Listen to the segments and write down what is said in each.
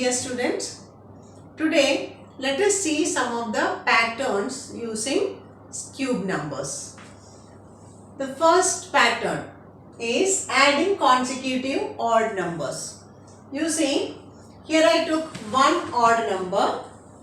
dear students. Today let us see some of the patterns using cube numbers. The first pattern is adding consecutive odd numbers. You see, here I took one odd number.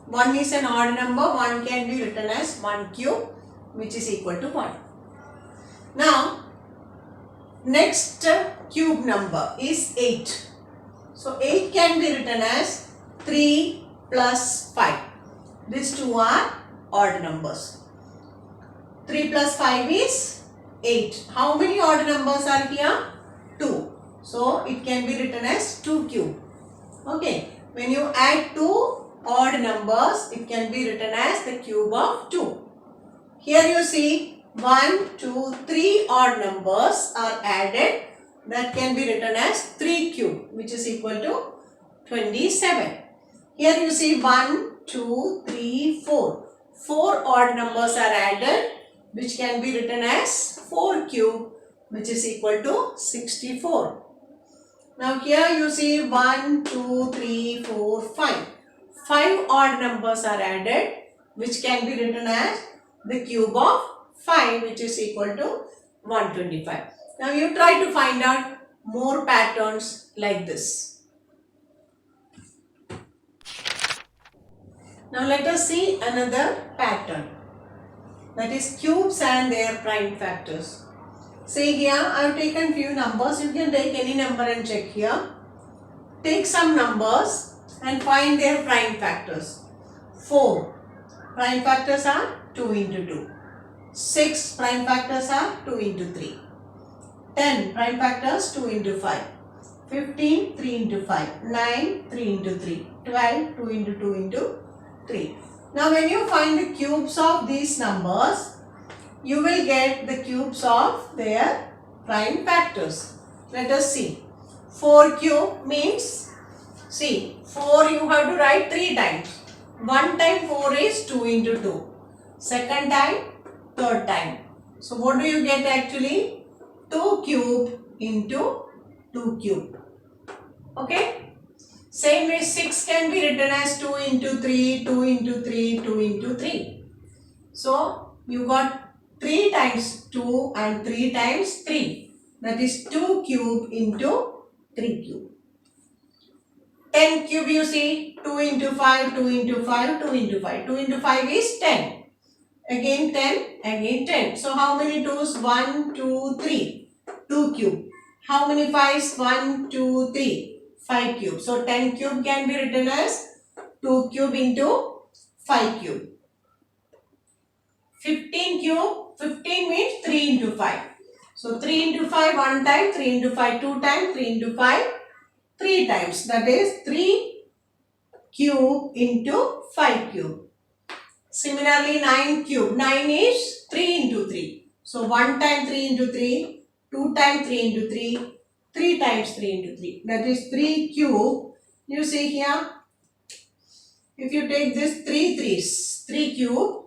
1 is an odd number. 1 can be written as 1 cube, which is equal to 1. Now, next cube number is 8. So, 8 can be written as 3 plus 5. These two are odd numbers. 3 plus 5 is 8. How many odd numbers are here? 2. So, it can be written as 2 cube. Okay. When you add 2 odd numbers, it can be written as the cube of 2. Here you see 1, 2, 3 odd numbers are added. That can be written as 3 cube, which is equal to 27. Here you see 1, 2, 3, 4. 4 odd numbers are added, which can be written as 4 cube, which is equal to 64. Now here you see 1, 2, 3, 4, 5. 5 odd numbers are added, which can be written as the cube of 5, which is equal to 125. Now you try to find out more patterns like this. Now let us see another pattern, that is cubes and their prime factors. See here, I have taken few numbers. You can take any number and check here. Take some numbers and find their prime factors. 4 prime factors are 2 into 2. 6 prime factors are 2 into 3. 10 prime factors 2 into 5. 15 3 into 5. 9 3 into 3. 12 2 into 2 into 3. Now when you find the cubes of these numbers, you will get the cubes of their prime factors. Let us see. 4 cube means, see, 4 you have to write 3 times. 1 time 4 is 2 into 2. Second time, third time. So what do you get actually? 2 cube into 2 cube. Okay. Same way 6 can be written as 2 into 3, 2 into 3, 2 into 3. So you got 3 times 2 and 3 times 3. That is 2 cube into 3 cube. 10 cube you see, 2 into 5, 2 into 5, 2 into 5. 2 into 5 is 10. Again 10, again 10. So how many 2's? 1, 2, 3. 2 cube. How many 5's? 1, 2, 3. 5 cube. So 10 cube can be written as 2 cube into 5 cube. 15 cube. 15 means 3 into 5. So 3 into 5 one time, 3 into 5 two times, 3 into 5 3 times. That is 3 cube into 5 cube. Similarly 9 cube. 9 is 3 into 3. So 1 time 3 into 3, 2 times 3 into 3, 3 times 3 into 3. That is 3 cube. You see here, if you take this 3 3's, 3 cube,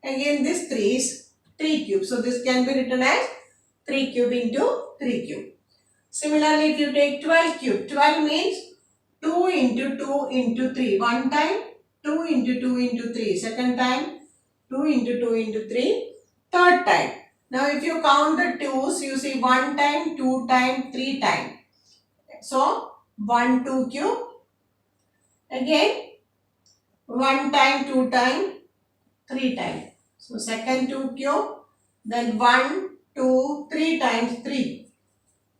again this 3 is 3 cube. So this can be written as 3 cube into 3 cube. Similarly, if you take 12 cube, 12 means 2 into 2 into 3. One time 2 into 2 into 3. Second time 2 into 2 into 3. Third time. Now if you count the 2's, you see 1 time, 2 time, 3 time. So 1 2 cube. Again 1 time, 2 time, 3 time. So second 2 cube. Then 1, 2, 3 times 3.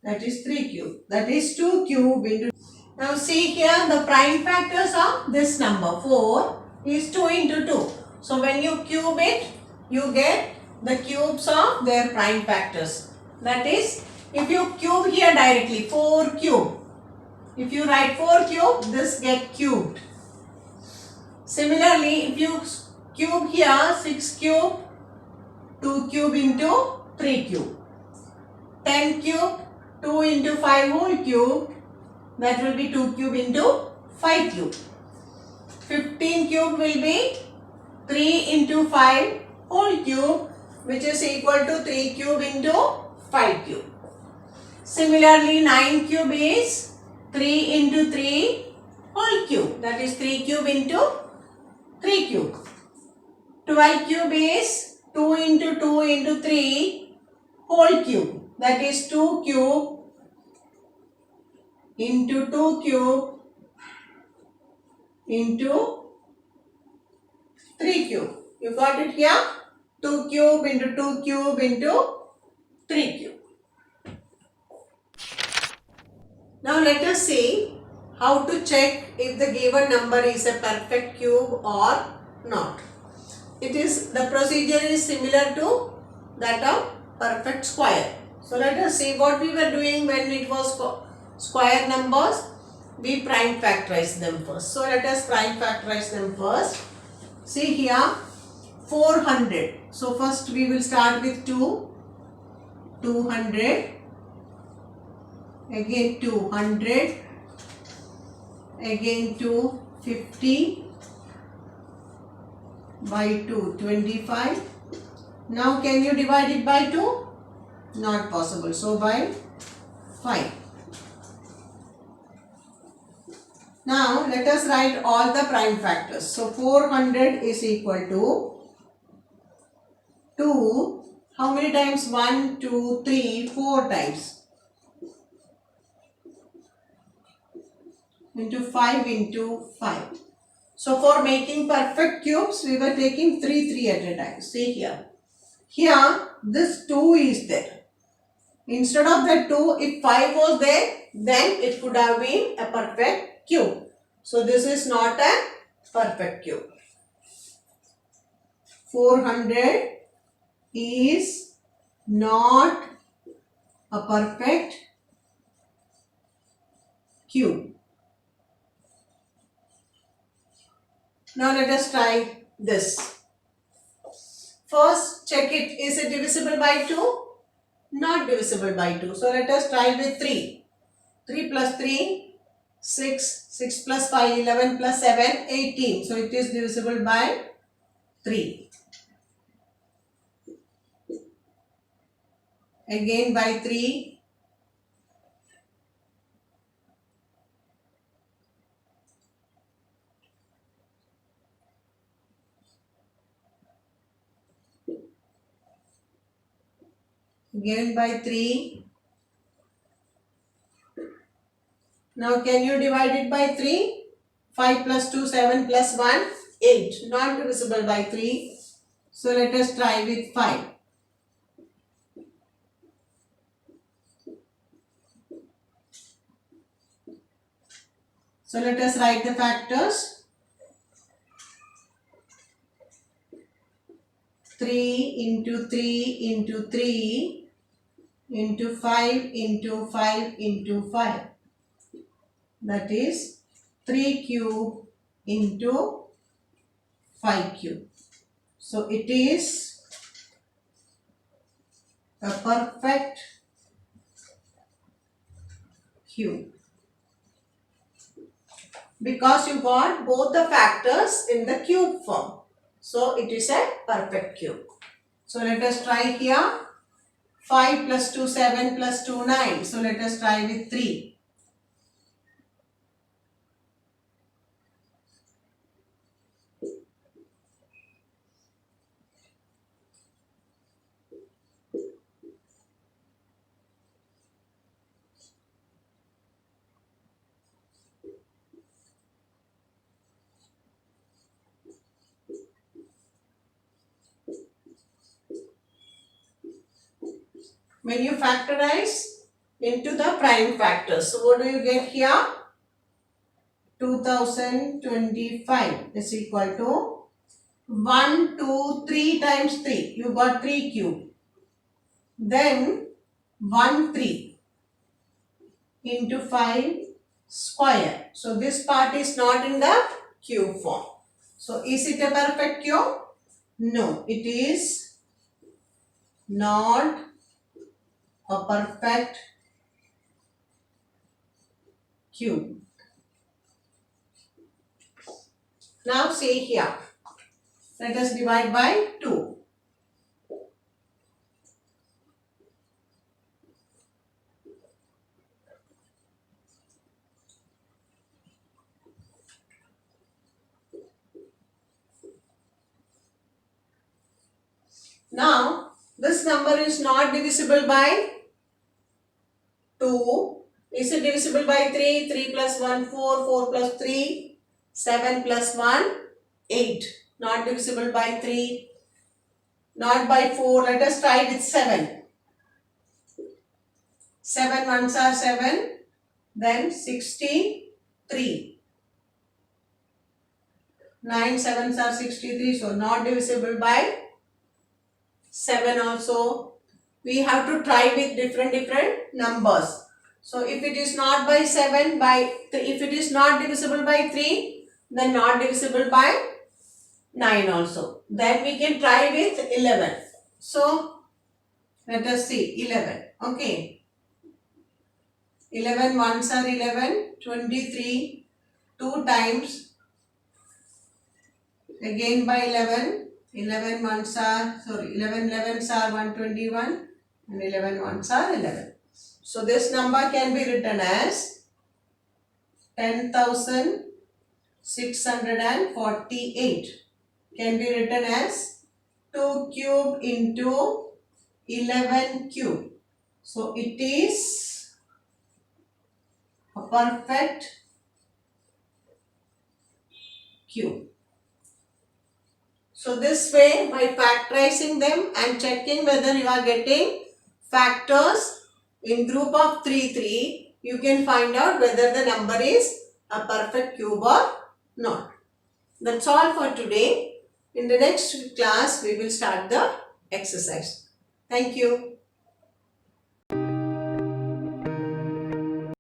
That is 3 cube. That is 2 cube into. Now see here the prime factors of this number 4 is 2 into 2. So when you cube it, you get the cubes of their prime factors. That is, if you cube here directly, 4 cube. If you write 4 cube, this get cubed. Similarly, if you cube here 6 cube, 2 cube into 3 cube. 10 cube, 2 into 5 whole cube. That will be 2 cube into 5 cube. 15 cube will be 3 into 5 whole cube, which is equal to 3 cube into 5 cube. Similarly, 9 cube is 3 into 3 whole cube. That is 3 cube into 3 cube. 12 cube is 2 into 2 into 3 whole cube. That is 2 cube into 2 cube into 3 cube. You got it here? 2 cube into 2 cube into 3 cube. Now let us see how to check if the given number is a perfect cube or not. The procedure is similar to that of perfect square. So let us see what we were doing when it was square numbers. We prime factorize them first. So let us prime factorize them first. See here 400. So first we will start with 200, again 200, again 250 by 2, 25. Now can you divide it by 2? Not possible. So by 5. Now let us write all the prime factors. So 400 is equal to 2. How many times? 1, 2, 3, 4 times. Into 5 into 5. So for making perfect cubes, we were taking 3 at a time. See here. Here, this 2 is there. Instead of that 2, if 5 was there, then it could have been a perfect cube. So this is not a perfect cube. 400 is not a perfect cube. Now let us try this. First check it. Is it divisible by 2? Not divisible by 2. So let us try with 3. 3 plus 3, 6. 6 plus 5, 11 plus 7, 18. So it is divisible by 3. Again by 3. Again by 3. Now can you divide it by 3? 5 plus 2, 7 plus 1, 8. Not divisible by 3. So let us try with 5. So let us write the factors. 3 into 3 into 3 into 5 into 5 into 5. That is 3 cube into 5 cube. So it is a perfect cube. Because you got both the factors in the cube form. So it is a perfect cube. So let us try here. 5 plus 2, 7 plus 2, 9. So let us try with 3. When you factorize into the prime factors, so what do you get here? 2025 is equal to 1, 2, 3 times 3. You got 3 cube. Then 1, 3 into 5 square. So this part is not in the cube form. So is it a perfect cube? No, it is not a perfect cube. Now see here. Let us divide by 2. Now, this number is not divisible by 2. Is it divisible by 3? 3 plus 1, 4. 4 plus 3, 7 plus 1, 8. Not divisible by 3. Not by 4. Let us try with 7. 7 ones are 7. Then 63. 9 sevens are 63. So, not divisible by 7 also. We have to try with different numbers. So if it is not by 7, if it is not divisible by 3, then not divisible by 9 also. Then we can try with 11. So let us see 11. Okay. 11 ones are 11, 23, 2 times. Again by 11. 11 ones are, 11 elevens are 121 and 11 ones are 11. So this number can be written as 10,648. Can be written as 2 cube into 11 cube. So it is a perfect cube. So this way, by factorizing them and checking whether you are getting factors in group of 3, you can find out whether the number is a perfect cube or not. That's all for today. In the next class, we will start the exercise. Thank you.